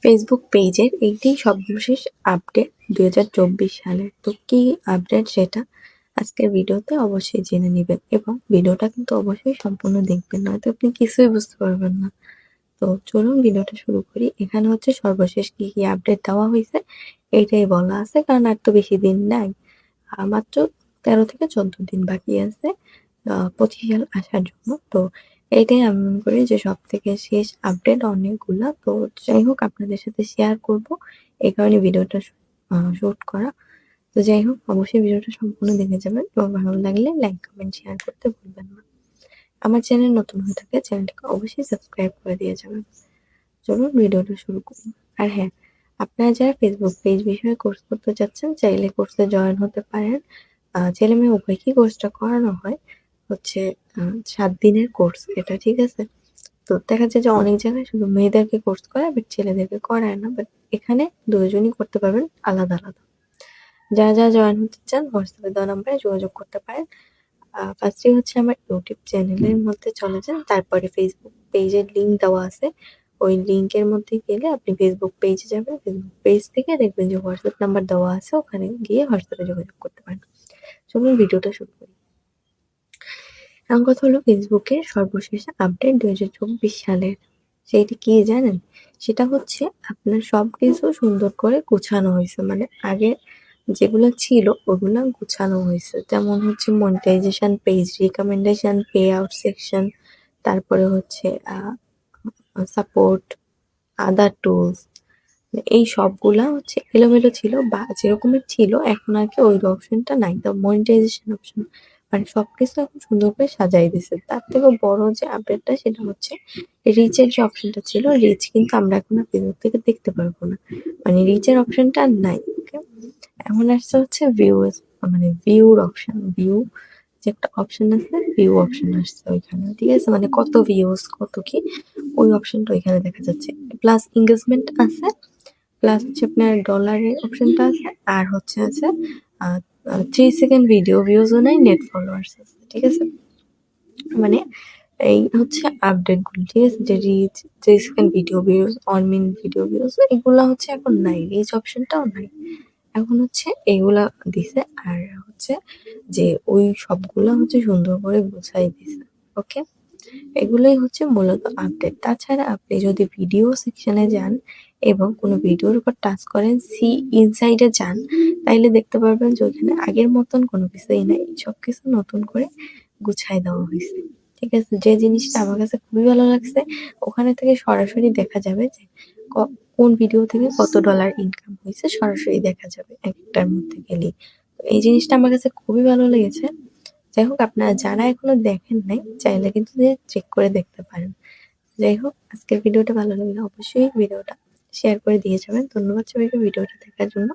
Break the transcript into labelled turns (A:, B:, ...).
A: Facebook পেজের এইটাই সর্বশেষ আপডেট ২০২৪ সালের। তো কি আপডেট সেটা আজকের ভিডিওতে অবশ্যই জেনে নিবেন এবং ভিডিওটা কিন্তু অবশ্যই সম্পূর্ণ দেখবেন, নয়তো আপনি কিছুই বুঝতে পারবেন না। তো চলুন ভিডিওটা শুরু করি। এখানে হচ্ছে সর্বশেষ কি আপডেট দেওয়া হয়েছে এইটাই বলা আছে, কারণ আর তো বেশি দিন নাই। মাত্র ১৩ থেকে ১৪ দিন বাকি আছে ২৫ সাল আসার জন্য। তো এইটাই আমি মনে করি যে সবথেকে শেষ আপডেট অনেকগুলা। তো যাই হোক আপনাদের সাথে শেয়ার করব। এই কারণে ভিডিওটা শুট করা। তো যাই হোক অবশ্যই ভিডিওটা সম্পূর্ণ দেখে যাবেন এবং ভালো লাগলে লাইক, কমেন্ট, শেয়ার করতে ভুলবেন না। আমার চ্যানেল নতুন হয়ে থাকলে চ্যানেলটাকে অবশ্যই সাবস্ক্রাইব করে দিয়ে যাবেন। চলুন ভিডিওটা শুরু করি। আর হ্যাঁ, আপনারা যারা ফেসবুক পেজ বিষয়ে কোর্স করতে চাচ্ছেন চাইলে কোর্সে জয়েন হতে পারেন। ছেলে-মেয়ে উভয়কেই কোর্সটা করানো হয়। হচ্ছে ৭ দিনের কোর্স এটা, ঠিক আছে? তো দেখা যায় যে অনেক জায়গায় শুধু মেয়েদেরকে কোর্স করায় বাট ছেলেদেরকে করায় না। বাট এখানে ২ জনই করতে পারবেন আলাদা, আলাদা। যারা জয়েন হতে চান হোয়াটসঅ্যাপে দেওয়া নাম্বারে যোগাযোগ করতে পারেন। ফার্স্টেই হচ্ছে আমার ইউটিউব চ্যানেলের মধ্যে চলে যান। তারপরে ফেসবুক পেজের লিংক দেওয়া আছে। ওই লিংকের মধ্যে গেলে আপনি ফেসবুক পেজে যাবেন। ফেসবুক পেজ থেকে দেখবেন যে হোয়াটসঅ্যাপ নাম্বার দেওয়া আছে। ওখানে গিয়ে হোয়াটসঅ্যাপে যোগাযোগ করতে পারেন। চলুন ভিডিওটা শুরু করি। এখন কথা হলো ফেসবুকের সর্বশেষ আপডেট ২০২৪ সালের। সেইটা কি জানেন? সেটা হচ্ছে আপনার সবকিছু সুন্দর করে গুছানো হইছে। মানে আগে যেগুলা ছিল ওগুলা গুছানো হইছে। যেমন হচ্ছে monetisation page, recommendation, pay out section, তারপরে হচ্ছে সাপোর্ট, আদার টুলস, এই সবগুলা হচ্ছে এলোমেলো ছিল বা যেরকমের ছিল এখন আর কি ওই অপশনটা নাই। তো মনিটাইজেশন অপশন মানে সবকিছু এখন সুন্দর করে সাজাই দিছে। তার থেকেও বড় যে আপডেটটা সেটা হচ্ছে রিচের যে অপশনটা ছিল, রিচ কিন্তু আমরা এখন আর ফেসবুক থেকে দেখতে পারবো না। মানে রিচের অপশনটা আর নাই। ওকে, এখন আসছে হচ্ছে ভিউজ, মানে ভিউর অপশন, ভিউ যে একটা অপশন আছে, ভিউ অপশন আসছে ওইখানে, ঠিক আছে? মানে কত ভিউজ কত কি ওই অপশনটা ওইখানে দেখা যাচ্ছে। প্লাস এঙ্গেজমেন্ট আছে, প্লাস হচ্ছে আপনার ডলারের অপশনটা আছে, আর হচ্ছে আছে 3 সেকেন্ড ভিডিও ভিউজও নাই, নেট ফলোয়ার্স আছে, ঠিক আছে? মানে এই হচ্ছে আপডেটগুলো, ঠিক আছে? যে reach, 3 second video views, 1 minute video views এগুলা হচ্ছে এখন নাই, রিচ অপশনটাও নাই। এখন হচ্ছে এগুলা দিছে, আর হচ্ছে যে ওই সবগুলা হচ্ছে সুন্দর করে গুছাই দিছে। ওকে, এগুলোই হচ্ছে মূলত আপডেট। তাছাড়া আপনি যদি ভিডিও সেকশনে যান এবং কোনো ভিডিওর উপর টাচ করেন, সি ইনসাইডে যান, তাইলে দেখতে পারবেন যে ওখানে আগের মতন কোনো কিছুই নাই। সবকিছু নতুন করে গুছায় দেওয়া হয়েছে। ঠিক আছে? যে জিনিসটা আমার কাছে খুবই ভালো লাগছে, ওখানে থেকে সরাসরি দেখা যাবে যে কোন ভিডিও থেকে কত ডলার ইনকাম হয়েছে সরাসরি দেখা যাবে একটার মধ্যে গেলেই। তো এই জিনিসটা আমার কাছে খুবই ভালো লেগেছে। যাই হোক আপনারা যারা এখনো দেখেন নাই চাইলে কিন্তু চেক করে দেখতে পারেন। যাই হোক আজকের ভিডিওটা ভালো লাগলে অবশ্যই ভিডিওটা শেয়ার করে দিয়ে যাবেন। ধন্যবাদ সবাইকে ভিডিওটা দেখার জন্য।